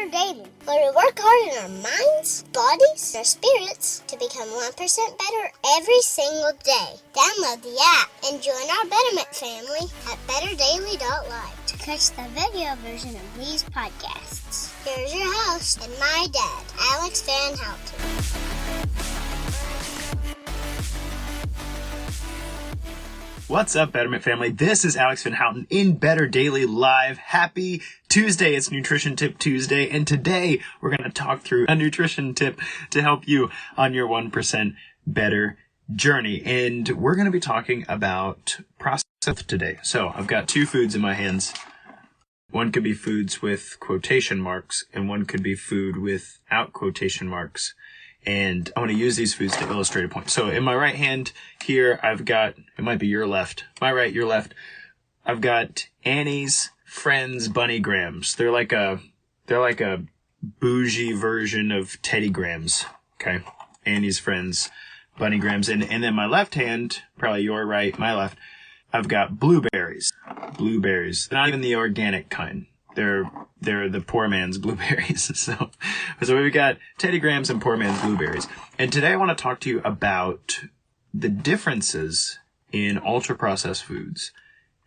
better daily, where we work hard in our minds, bodies, and our spirits to become 1% better every single day. Download the app and join our Betterment family at betterdaily.life to catch the video version of these podcasts. Here's your host and my dad, Alex Van Houten. What's up, Betterment family? This is Alex Van Houten in Better Daily Live. Happy Tuesday. It's Nutrition Tip Tuesday, and today we're going to talk through a nutrition tip to help you on your 1% better journey. And we're going to be talking about processed today. So I've got two foods in my hands. One could be foods with quotation marks, and one could be food without quotation marks. And I want to use these foods to illustrate a point. So in my right hand here, I've got, it might be your left, my right, your left. I've got Annie's Friends Bunny Grams. They're like a bougie version of Teddy Grams. Okay. Annie's Friends Bunny Grams. And then my left hand, probably your right, my left, I've got blueberries. Blueberries. Not even the organic kind. They're the poor man's blueberries. So we got Teddy Grahams and poor man's blueberries. And today I want to talk to you about the differences in ultra-processed foods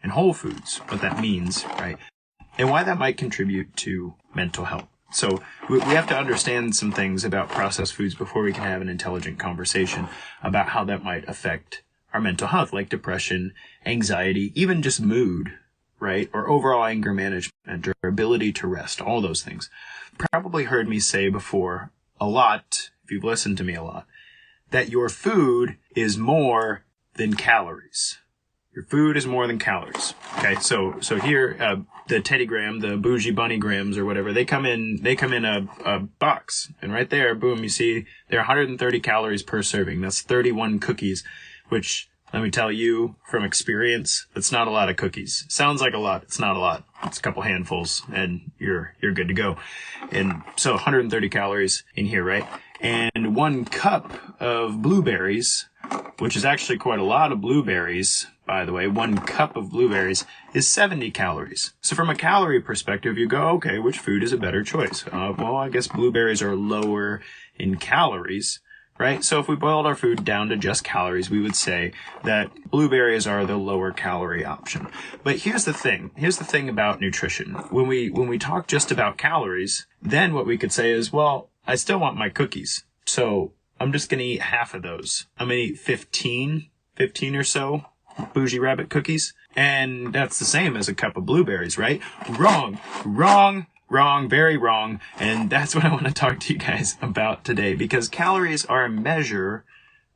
and whole foods, what that means, right? And why that might contribute to mental health. So we have to understand some things about processed foods before we can have an intelligent conversation about how that might affect our mental health, like depression, anxiety, even just mood, right? Or overall anger management, or ability to rest, all those things. Probably heard me say before a lot, if you've listened to me a lot, that your food is more than calories. Your food is more than calories. Okay, so here, the Teddy Graham, the bougie bunny grams or whatever, they come in a box, and right there, boom, you see they're 130 calories per serving. That's 31 cookies, which, let me tell you from experience, it's not a lot of cookies. Sounds like a lot. It's not a lot. It's a couple handfuls and you're good to go. And so 130 calories in here, right? And 1 cup of blueberries, which is actually quite a lot of blueberries, by the way, 1 cup of blueberries is 70 calories. So from a calorie perspective, you go, okay, which food is a better choice? Well, I guess blueberries are lower in calories, right? So if we boiled our food down to just calories, we would say that blueberries are the lower calorie option. But here's the thing. Here's the thing about nutrition. When we talk just about calories, then what we could say is, well, I still want my cookies. So I'm just going to eat half of those. I'm going to eat 15 or so bougie rabbit cookies. And that's the same as a cup of blueberries, right? Wrong, very wrong. And that's what I want to talk to you guys about today, because calories are a measure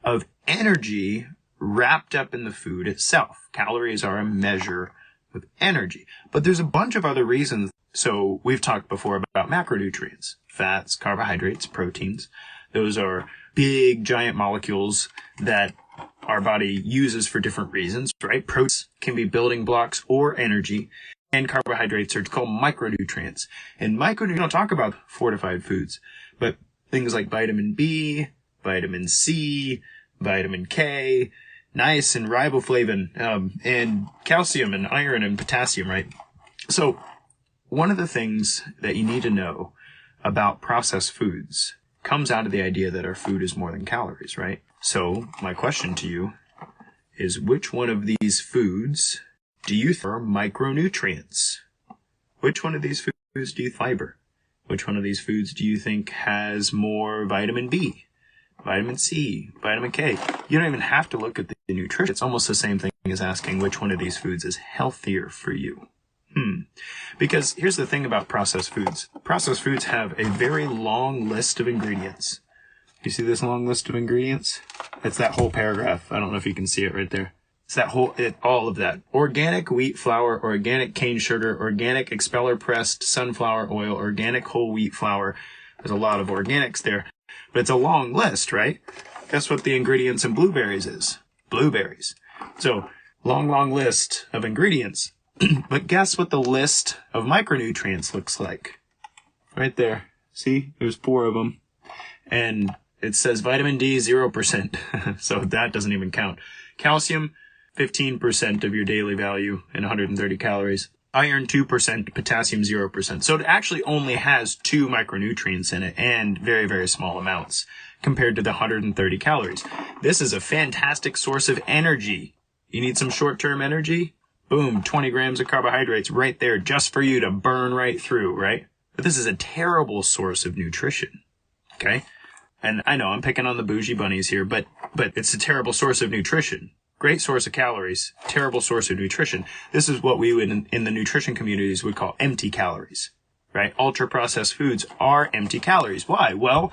of energy wrapped up in the food itself. Calories are a measure of energy, but there's a bunch of other reasons. So we've talked before about macronutrients, fats, carbohydrates, proteins. Those are big, giant molecules that our body uses for different reasons, right? Proteins can be building blocks or energy. And carbohydrates are called micronutrients. And we don't talk about fortified foods, but things like vitamin B, vitamin C, vitamin K, niacin, riboflavin, and calcium and iron and potassium, right? So one of the things that you need to know about processed foods comes out of the idea that our food is more than calories, right? So my question to you is, which one of these foods do you think are micronutrients? Which one of these foods do you fiber? Which one of these foods do you think has more vitamin B, vitamin C, vitamin K? You don't even have to look at the nutrition. It's almost the same thing as asking which one of these foods is healthier for you. Because here's the thing about processed foods. Processed foods have a very long list of ingredients. You see this long list of ingredients? It's that whole paragraph. I don't know if you can see it right there. It's that all of that. Organic wheat flour, organic cane sugar, organic expeller pressed sunflower oil, organic whole wheat flour. There's a lot of organics there, but it's a long list, right? Guess what the ingredients in blueberries is? Blueberries. So long list of ingredients. But guess what the list of micronutrients looks like? Right there. See? There's 4 of them. And it says vitamin D, 0%. So that doesn't even count. Calcium, 15% of your daily value and 130 calories. iron 2%, potassium 0%. So it actually only has 2 micronutrients in it and very, very small amounts compared to the 130 calories. This is a fantastic source of energy. You need some short-term energy? Boom, 20 grams of carbohydrates right there just for you to burn right through, right? But this is a terrible source of nutrition, okay? And I know I'm picking on the bougie bunnies here, but it's a terrible source of nutrition. Great source of calories, terrible source of nutrition. This is what we would, in the nutrition communities, would call empty calories, right? Ultra-processed foods are empty calories. Why? Well,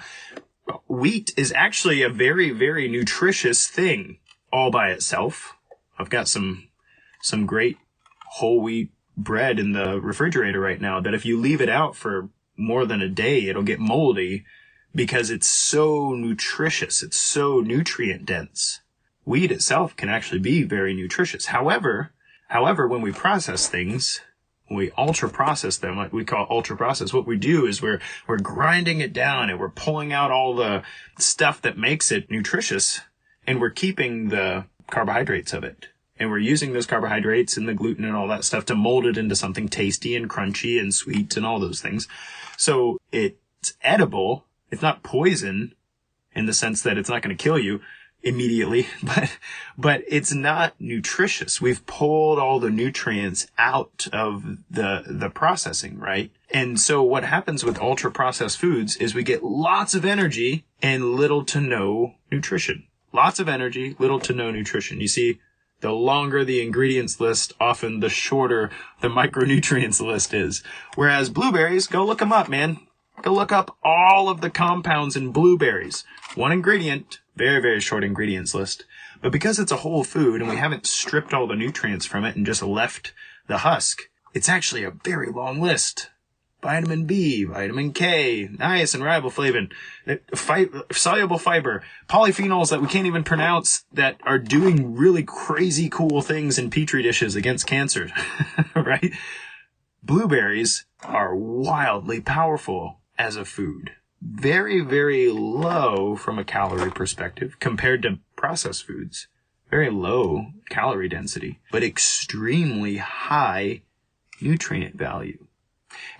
wheat is actually a very, very nutritious thing all by itself. I've got some great whole wheat bread in the refrigerator right now that if you leave it out for more than a day, it'll get moldy because it's so nutritious. It's so nutrient dense. Wheat itself can actually be very nutritious. However, when we process things, when we ultra process them, like we call ultra process, what we do is we're grinding it down and we're pulling out all the stuff that makes it nutritious and we're keeping the carbohydrates of it. And we're using those carbohydrates and the gluten and all that stuff to mold it into something tasty and crunchy and sweet and all those things. So it's edible. It's not poison in the sense that it's not going to kill you immediately, but it's not nutritious. We've pulled all the nutrients out of the processing, right? And so what happens with ultra processed foods is we get lots of energy and little to no nutrition. Lots of energy, little to no nutrition. You see, the longer the ingredients list, often the shorter the micronutrients list is. Whereas blueberries, go look them up, man. Go look up all of the compounds in blueberries. One ingredient, very, very short ingredients list. But because it's a whole food and we haven't stripped all the nutrients from it and just left the husk, it's actually a very long list. Vitamin B, vitamin K, niacin, riboflavin, soluble fiber, polyphenols that we can't even pronounce that are doing really crazy cool things in petri dishes against cancer, right? Blueberries are wildly powerful as a food. Very, very low from a calorie perspective compared to processed foods. Very low calorie density, but extremely high nutrient value.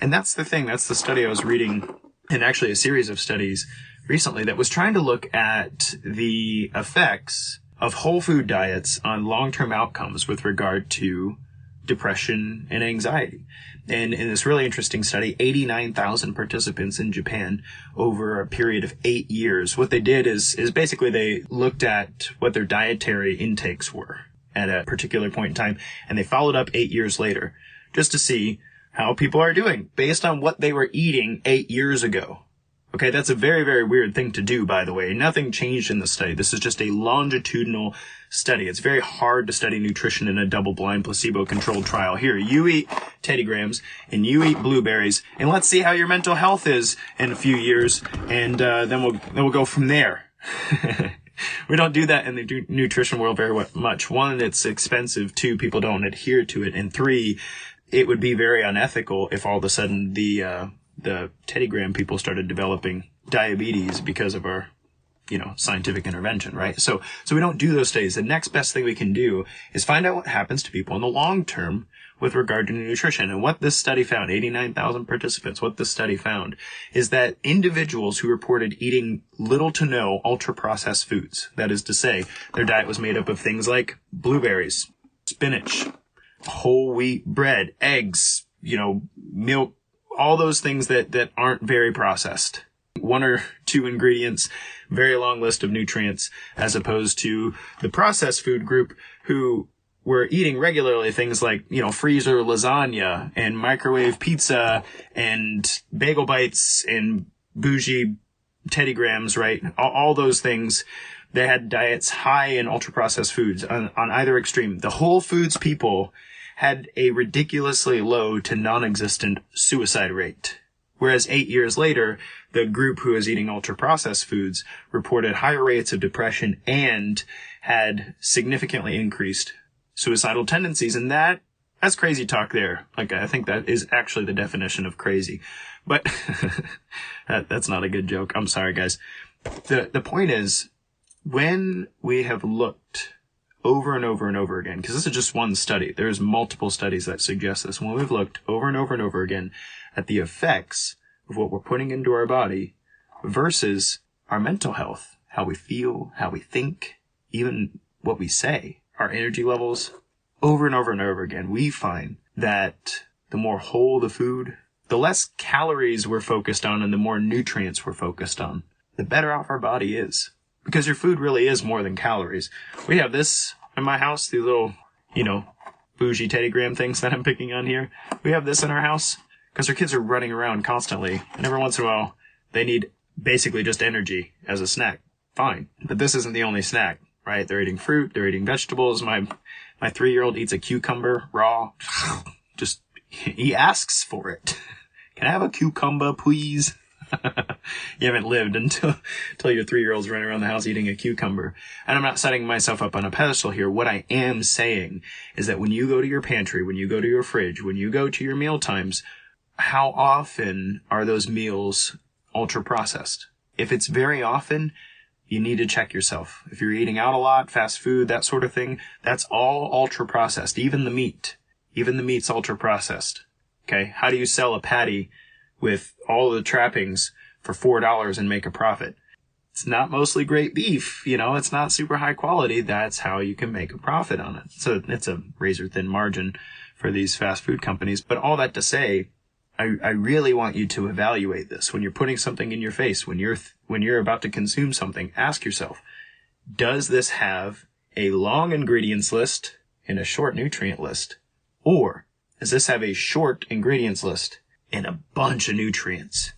And that's the thing. That's the study I was reading, and actually a series of studies recently that was trying to look at the effects of whole food diets on long-term outcomes with regard to depression and anxiety. And in this really interesting study, 89,000 participants in Japan over a period of 8 years. What they did is basically they looked at what their dietary intakes were at a particular point in time, and they followed up 8 years later just to see how people are doing based on what they were eating 8 years ago. Okay, that's a very, very weird thing to do, by the way. Nothing changed in the study. This is just a longitudinal study. It's very hard to study nutrition in a double-blind, placebo-controlled trial. Here, you eat Teddy Grahams, and you eat blueberries, and let's see how your mental health is in a few years, and then we'll go from there. We don't do that in the nutrition world very much. One, it's expensive. Two, people don't adhere to it. And three, it would be very unethical if all of a sudden the Teddy Graham people started developing diabetes because of our, scientific intervention, right? So we don't do those studies. The next best thing we can do is find out what happens to people in the long term with regard to nutrition. And what this study found, 89,000 participants, what this study found is that individuals who reported eating little to no ultra-processed foods, that is to say, their diet was made up of things like blueberries, spinach, whole wheat bread, eggs, milk, all those things that aren't very processed. One or two ingredients, very long list of nutrients, as opposed to the processed food group who were eating regularly things like, freezer lasagna and microwave pizza and bagel bites and bougie Teddy Grahams, right? All those things. They had diets high in ultra-processed foods on either extreme. The whole foods people had a ridiculously low to non-existent suicide rate. Whereas 8 years later, the group who was eating ultra-processed foods reported higher rates of depression and had significantly increased suicidal tendencies. And that's crazy talk there. Like, I think that is actually the definition of crazy. But that's not a good joke. I'm sorry, guys. The point is, when we have looked over and over and over again, because this is just one study. There's multiple studies that suggest this. When we've looked over and over and over again at the effects of what we're putting into our body versus our mental health, how we feel, how we think, even what we say, our energy levels, over and over and over again, we find that the more whole the food, the less calories we're focused on and the more nutrients we're focused on, the better off our body is. Because your food really is more than calories. We have this in my house, these little, bougie Teddy Graham things that I'm picking on here. We have this in our house because our kids are running around constantly. And every once in a while, they need basically just energy as a snack. Fine. But this isn't the only snack, right? They're eating fruit. They're eating vegetables. My 3-year-old eats a cucumber raw. Just, he asks for it. Can I have a cucumber, please? You haven't lived until your 3-year-old's running around the house eating a cucumber. And I'm not setting myself up on a pedestal here. What I am saying is that when you go to your pantry, when you go to your fridge, when you go to your meal times, how often are those meals ultra processed? If it's very often, you need to check yourself. If you're eating out a lot, fast food, that sort of thing, that's all ultra processed. Even the meat's ultra processed. Okay. How do you sell a patty with all the trappings for $4 and make a profit? It's not mostly great beef, it's not super high quality. That's how you can make a profit on it. So it's a razor thin margin for these fast food companies. But all that to say, I really want you to evaluate this. When you're putting something in your face, when you're about to consume something, ask yourself, does this have a long ingredients list and a short nutrient list? Or does this have a short ingredients list and a bunch of nutrients?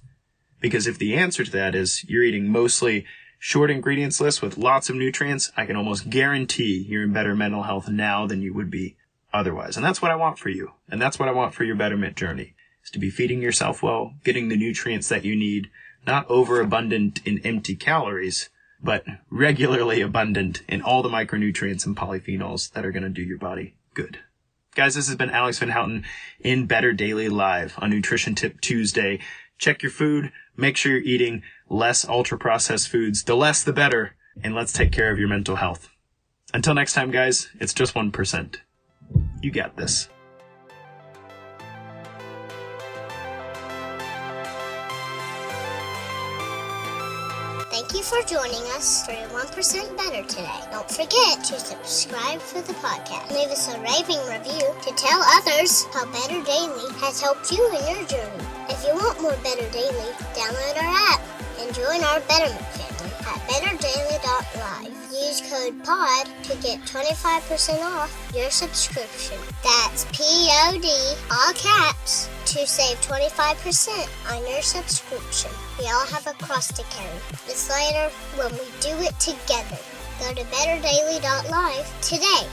Because if the answer to that is you're eating mostly short ingredients lists with lots of nutrients, I can almost guarantee you're in better mental health now than you would be otherwise. And that's what I want for you. And that's what I want for your betterment journey, is to be feeding yourself well, getting the nutrients that you need, not overabundant in empty calories, but regularly abundant in all the micronutrients and polyphenols that are going to do your body good. Guys, this has been Alex Van Houten in Better Daily Live on Nutrition Tip Tuesday. Check your food. Make sure you're eating less ultra-processed foods. The less, the better. And let's take care of your mental health. Until next time, guys, it's just 1%. You got this. Thank you for joining us for 1% Better today. Don't forget to subscribe for the podcast. Leave us a raving review to tell others how Better Daily has helped you in your journey. If you want more Better Daily, download our app and join our Betterment family at betterdaily.live. Use code POD to get 25% off your subscription. That's POD, all caps, to save 25% on your subscription. We all have a cross to carry. It's lighter when we do it together. Go to betterdaily.live today.